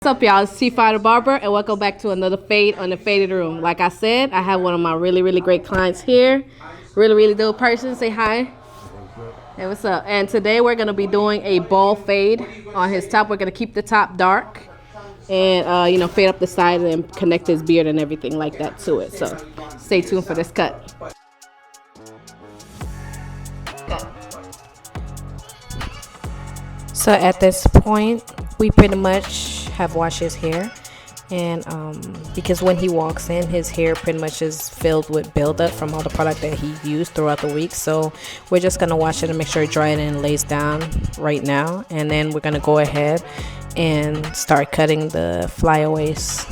What's up, y'all? It's T-Fi the Barber, and welcome back to another fade on the Faded Room. Like I said, I have one of my really great clients here. Really dope person. Say hi. Hey, what's up? And today we're going to be doing a ball fade on his top. We're going to keep the top dark and, fade up the side and connect his beard and everything like that to it. So stay tuned for this cut. So at this point, we pretty much have washed his hair, and because when he walks in, his hair pretty much is filled with buildup from all the product that he used throughout the week. So we're just gonna wash it and make sure it dries and lays down right now, and then we're gonna go ahead and start cutting the flyaways.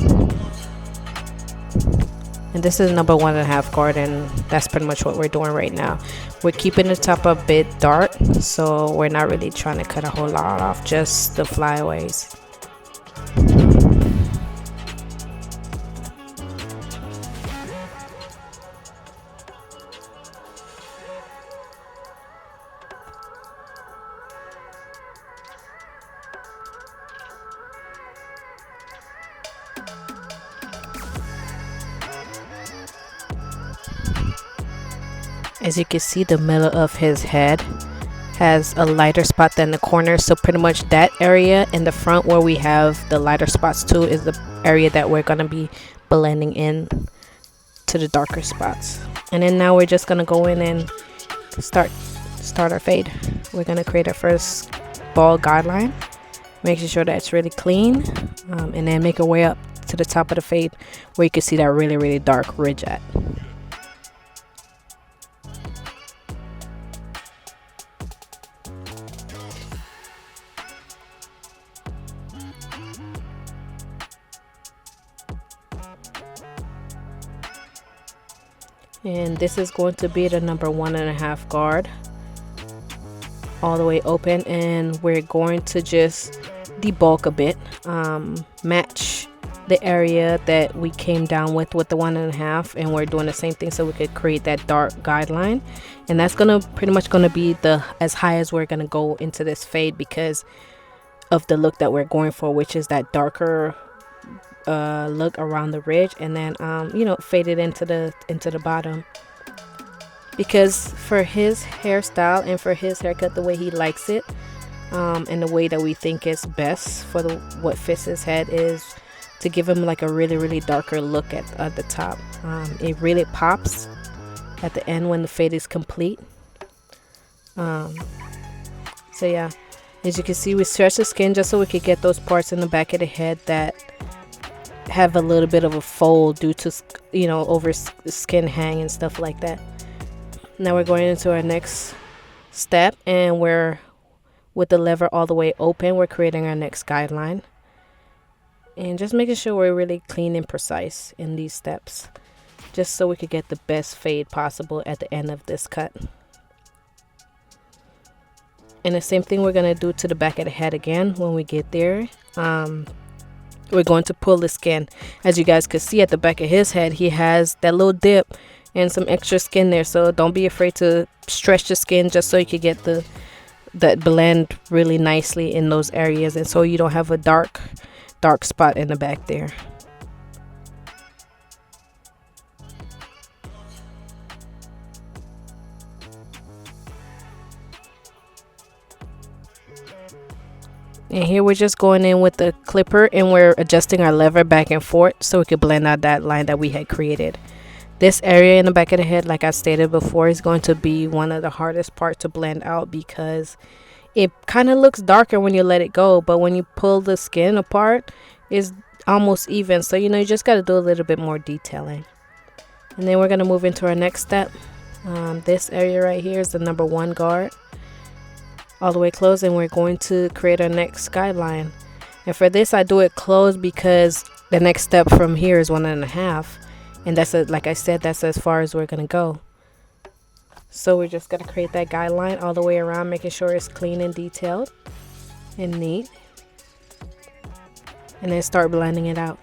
And this is number 1.5 guard, and that's pretty much what we're doing right now. We're keeping the top a bit dark, so we're not really trying to cut a whole lot off, just the flyaways. As you can see, the middle of his head has a lighter spot than the corner, so pretty much that area in the front where we have the lighter spots too is the area that we're going to be blending in to the darker spots. And then now we're just going to go in and start our fade. We're going to create our first ball guideline, making sure that it's really clean, and then make our way up to the top of the fade where you can see that really dark ridge at. And this is going to be the number 1.5 guard, all the way open, and we're going to just debulk a bit, match the area that we came down with the 1.5, and we're doing the same thing so we could create that dark guideline. And that's gonna pretty much gonna be the as high as we're gonna go into this fade because of the look that we're going for, which is that darker look around the ridge, and then fade it into the bottom, because for his hairstyle and for his haircut, the way he likes it, and the way that we think is best for what fits his head is to give him like a really darker look at the top. It really pops at the end when the fade is complete. So yeah, as you can see, we stretch the skin just so we could get those parts in the back of the head that have a little bit of a fold due to over skin hang and stuff like that. Now we're going into our next step, and we're with the lever all the way open, we're creating our next guideline, and just making sure we're really clean and precise in these steps, just so we could get the best fade possible at the end of this cut. And the same thing we're going to do to the back of the head again when we get there. We're going to pull the skin. As you guys could see at the back of his head, he has that little dip and some extra skin there, so don't be afraid to stretch the skin just so you can get that blend really nicely in those areas, and so you don't have a dark spot in the back there. And here we're just going in with the clipper, and we're adjusting our lever back and forth so we can blend out that line that we had created. This area in the back of the head, like I stated before, is going to be one of the hardest parts to blend out because it kind of looks darker when you let it go, but when you pull the skin apart, it's almost even. So you just got to do a little bit more detailing. And then we're going to move into our next step. This area right here is the number 1 guard, all the way closed, and we're going to create our next guideline. And for this, I do it closed because the next step from here is 1.5, and that's like I said, that's as far as we're gonna go. So we're just gonna create that guideline all the way around, making sure it's clean and detailed and neat, and then start blending it out.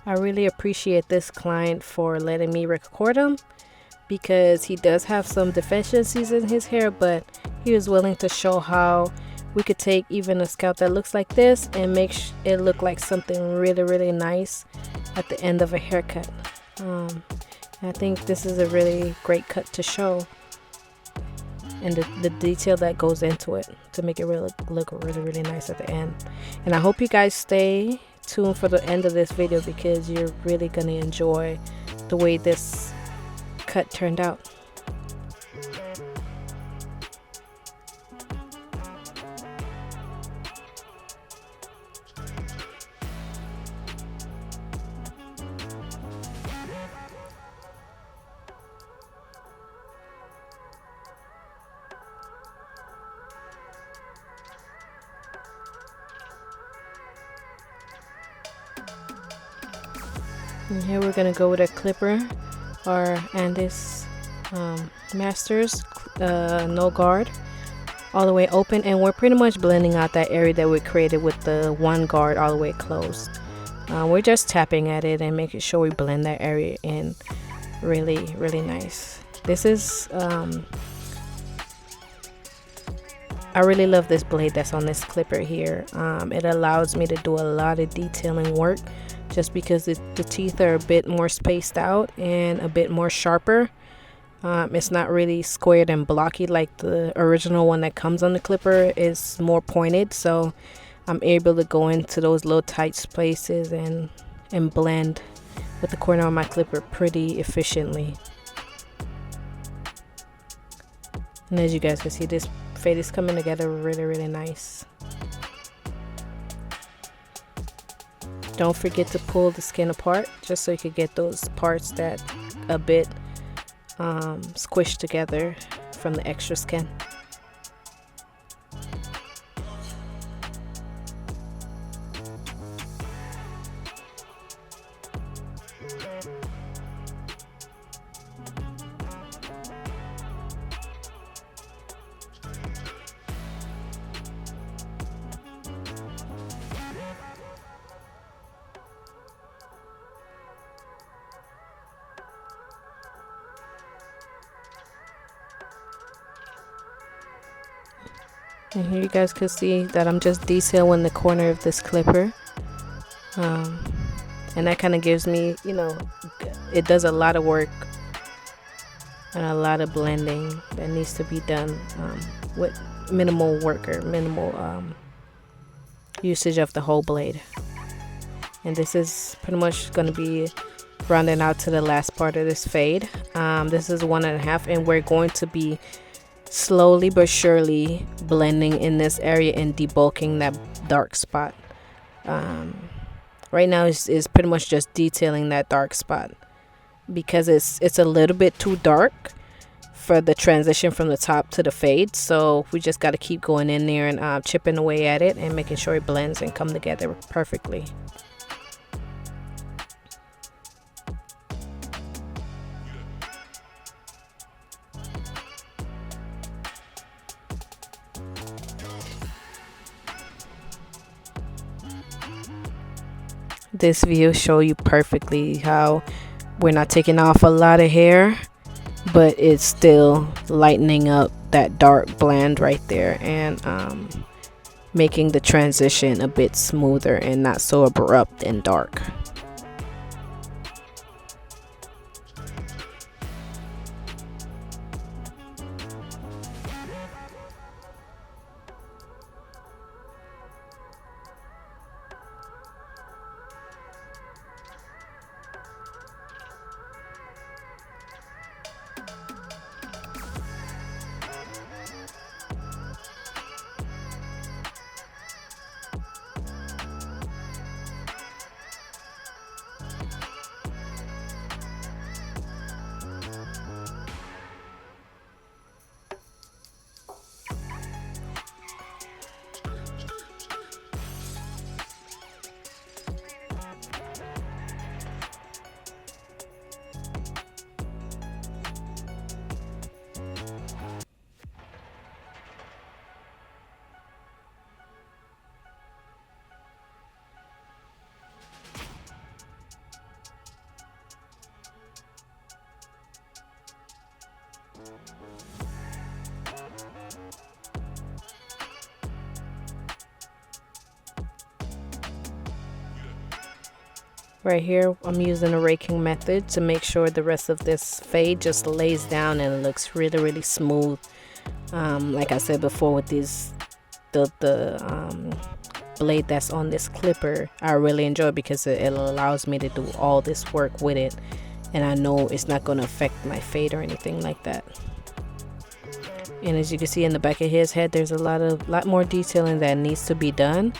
I really appreciate this client for letting me record him, because he does have some deficiencies in his hair, but he was willing to show how we could take even a scalp that looks like this and make it look like something really nice at the end of a haircut. I think this is a really great cut to show, and the detail that goes into it to make it really look really nice at the end. And I hope you guys stay tuned for the end of this video, because you're really gonna enjoy the way this cut turned out. And here we're gonna go with a clipper, our Andis Masters no guard, all the way open, and we're pretty much blending out that area that we created with the one guard all the way closed. We're just tapping at it and making sure we blend that area in really nice. This is I really love this blade that's on this clipper here. It allows me to do a lot of detailing work, just because the teeth are a bit more spaced out and a bit more sharper. It's not really squared and blocky like the original one that comes on the clipper. Is more pointed, so I'm able to go into those little tight spaces and blend with the corner of my clipper pretty efficiently. And as you guys can see, this fade is coming together really nice. Don't forget to pull the skin apart, just so you can get those parts that a bit squished together from the extra skin. And here you guys can see that I'm just detailing the corner of this clipper, and that kind of gives me, you know, it does a lot of work and a lot of blending that needs to be done with minimal work or minimal usage of the whole blade. And this is pretty much going to be rounding out to the last part of this fade. This is 1.5, and we're going to be slowly but surely blending in this area and debulking that dark spot. Right now is pretty much just detailing that dark spot, because it's a little bit too dark for the transition from the top to the fade. So we just got to keep going in there and chipping away at it and making sure it blends and come together perfectly. This view show you perfectly how we're not taking off a lot of hair, but it's still lightening up that dark blend right there, and making the transition a bit smoother and not so abrupt and dark. Right here, I'm using a raking method to make sure the rest of this fade just lays down and it looks really, really smooth. Like I said before, with the blade that's on this clipper, I really enjoy it because it allows me to do all this work with it, and I know it's not going to affect my fade or anything like that. And as you can see in the back of his head, there's a lot more detailing that needs to be done,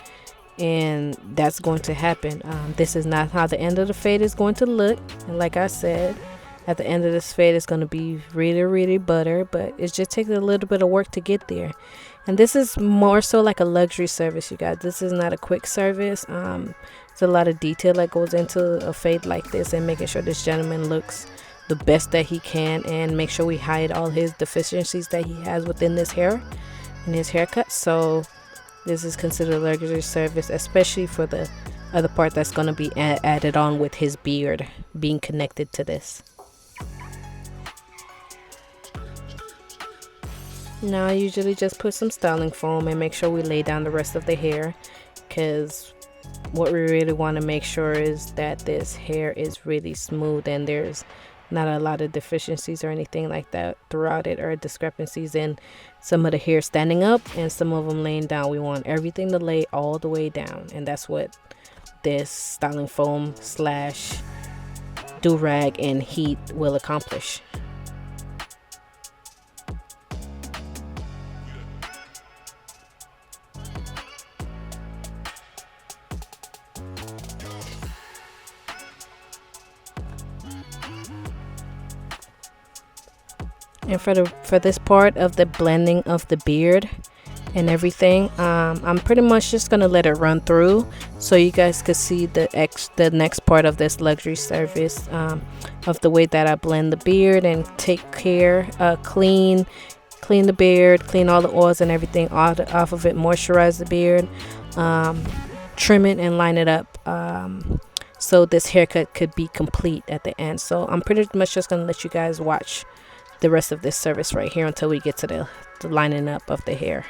and that's going to happen. This is not how the end of the fade is going to look, and like I said, at the end of this fade it's going to be really, really butter, but it just takes a little bit of work to get there. And this is more so like a luxury service, you guys. This is not a quick service. There's a lot of detail that goes into a fade like this, and making sure this gentleman looks the best that he can, and make sure we hide all his deficiencies that he has within this hair and his haircut. So this is considered a luxury service, especially for the other part that's going to be added on with his beard being connected to this. Now I usually just put some styling foam and make sure we lay down the rest of the hair, because what we really want to make sure is that this hair is really smooth and there's not a lot of deficiencies or anything like that throughout it, or discrepancies in some of the hair standing up and some of them laying down. We want everything to lay all the way down, and that's what this styling foam slash do-rag and heat will accomplish. And for this part of the blending of the beard and everything, I'm pretty much just gonna let it run through so you guys could see the next part of this luxury service, of the way that I blend the beard and take care, clean the beard, clean all the oils and everything off of it, moisturize the beard, trim it and line it up, so this haircut could be complete at the end. So I'm pretty much just gonna let you guys watch the rest of this service right here until we get to the lining up of the hair.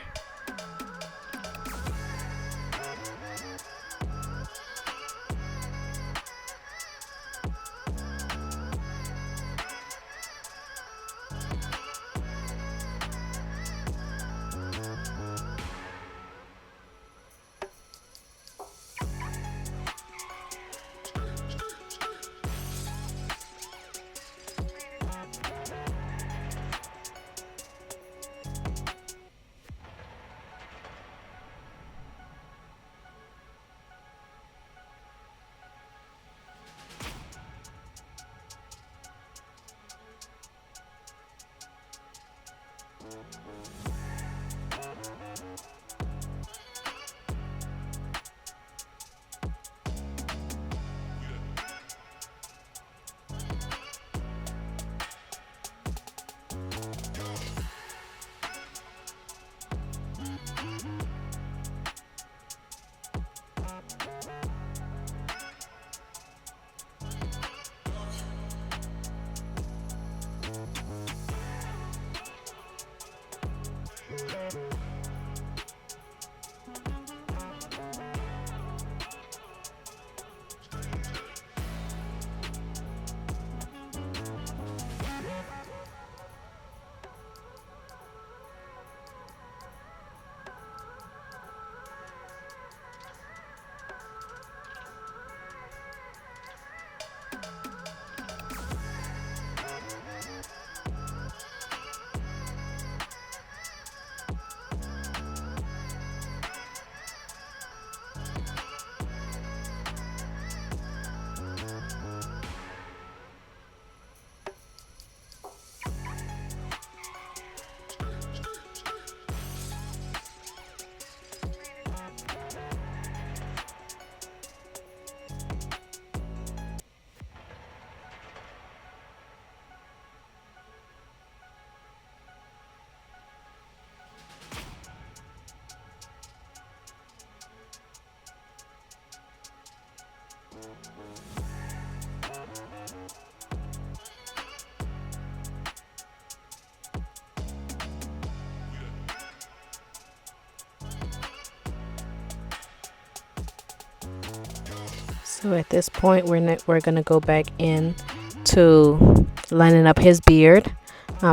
So at this point, we're gonna go back in to lining up his beard.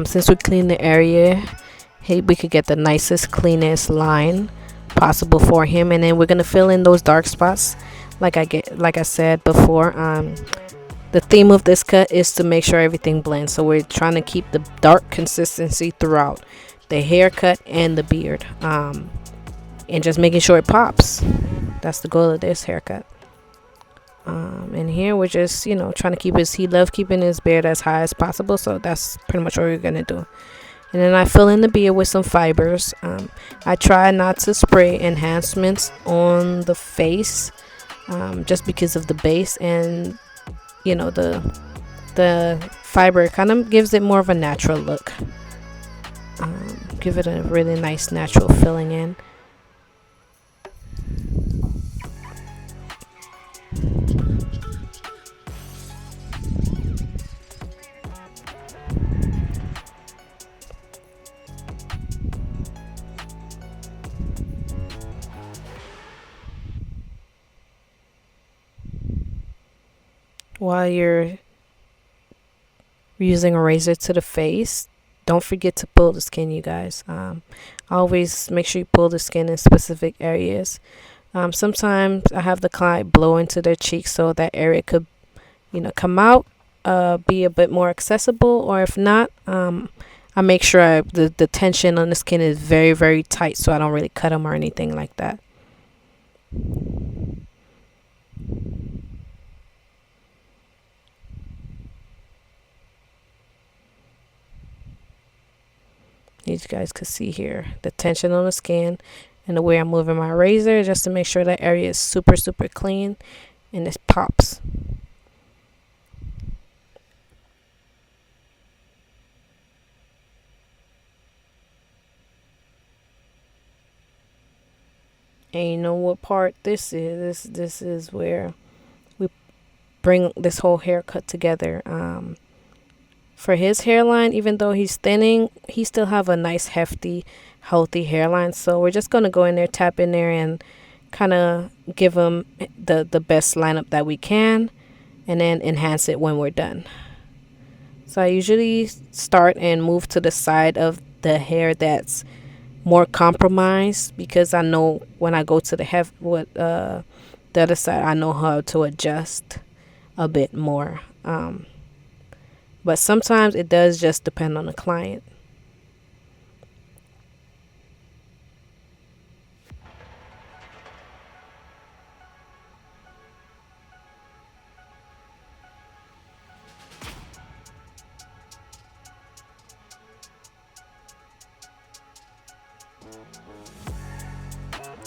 Since we cleaned the area, we could get the nicest, cleanest line possible for him, and then we're gonna fill in those dark spots. Like I said before, the theme of this cut is to make sure everything blends. So we're trying to keep the dark consistency throughout the haircut and the beard, and just making sure it pops. That's the goal of this haircut. And here we're just, trying to keep he loved keeping his beard as high as possible, so that's pretty much what we're gonna do. And then I fill in the beard with some fibers. I try not to spray enhancements on the face, just because of the base, and the fiber kind of gives it more of a natural look. Give it a really nice natural filling in. While you're using a razor to the face, don't forget to pull the skin, you guys. Always make sure you pull the skin in specific areas. Sometimes I have the client blow into their cheeks so that area could, come out, be a bit more accessible. Or if not, I make sure the tension on the skin is very, very tight, so I don't really cut them or anything like that. You guys could see here the tension on the skin and the way I'm moving my razor, just to make sure that area is super, super clean and it pops. And you know what part this is? This is where we bring this whole haircut together. For his hairline, even though he's thinning, he still have a nice, hefty, healthy hairline. So we're just going to go in there, tap in there, and kind of give him the best lineup that we can, and then enhance it when we're done. So I usually start and move to the side of the hair that's more compromised, because I know when I go to the other side, I know how to adjust a bit more. But sometimes it does just depend on the client.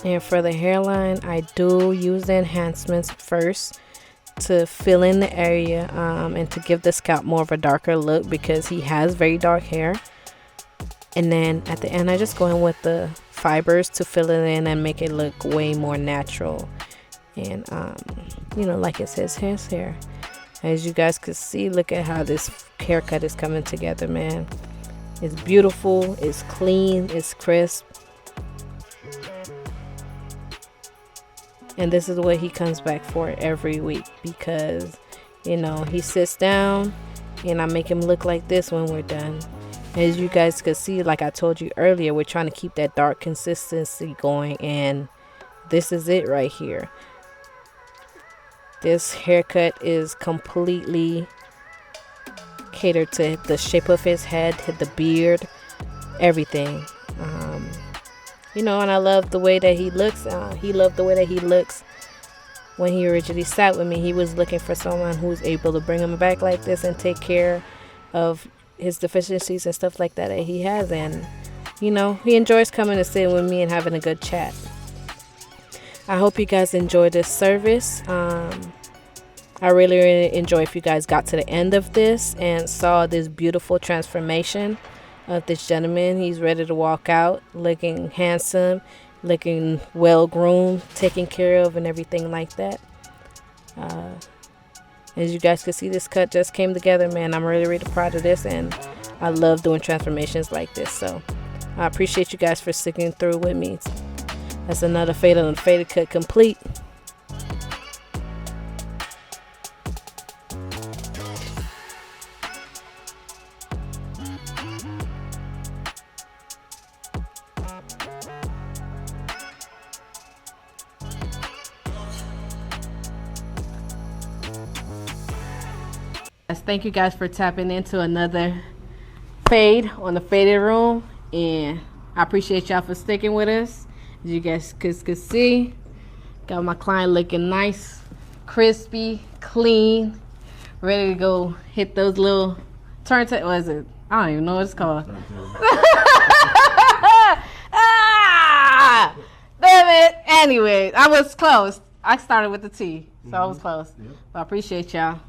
And for the hairline, I do use the enhancements first to fill in the area, and to give the scalp more of a darker look, because he has very dark hair. And then at the end, I just go in with the fibers to fill it in and make it look way more natural. And like it says, his hair, as you guys could see, look at how this haircut is coming together, man. It's beautiful, it's clean, it's crisp. And this is what he comes back for every week, because he sits down and I make him look like this when we're done. As you guys could see, like I told you earlier, we're trying to keep that dark consistency going, and this is it right here. This haircut is completely catered to the shape of his head, the beard, everything. And I love the way that he looks. He loved the way that he looks when he originally sat with me. He was looking for someone who's able to bring him back like this and take care of his deficiencies and stuff like that he has. And, he enjoys coming to sit with me and having a good chat. I hope you guys enjoyed this service. I really, really enjoy if you guys got to the end of this and saw this beautiful transformation of this gentleman. He's ready to walk out, looking handsome, looking well groomed, taken care of, and everything like that. As you guys can see, this cut just came together, man. I'm really, really proud of this, and I love doing transformations like this. So I appreciate you guys for sticking through with me. That's another Fade on the Faded cut complete. thank you guys for tapping into another fade on the Faded Room. And I appreciate y'all for sticking with us. As you guys could see, got my client looking nice, crispy, clean, ready to go hit those little turntable. What is it? I don't even know what it's called. Ah! Damn it. Anyway, I was close. I started with the T, so I was close. But I appreciate y'all.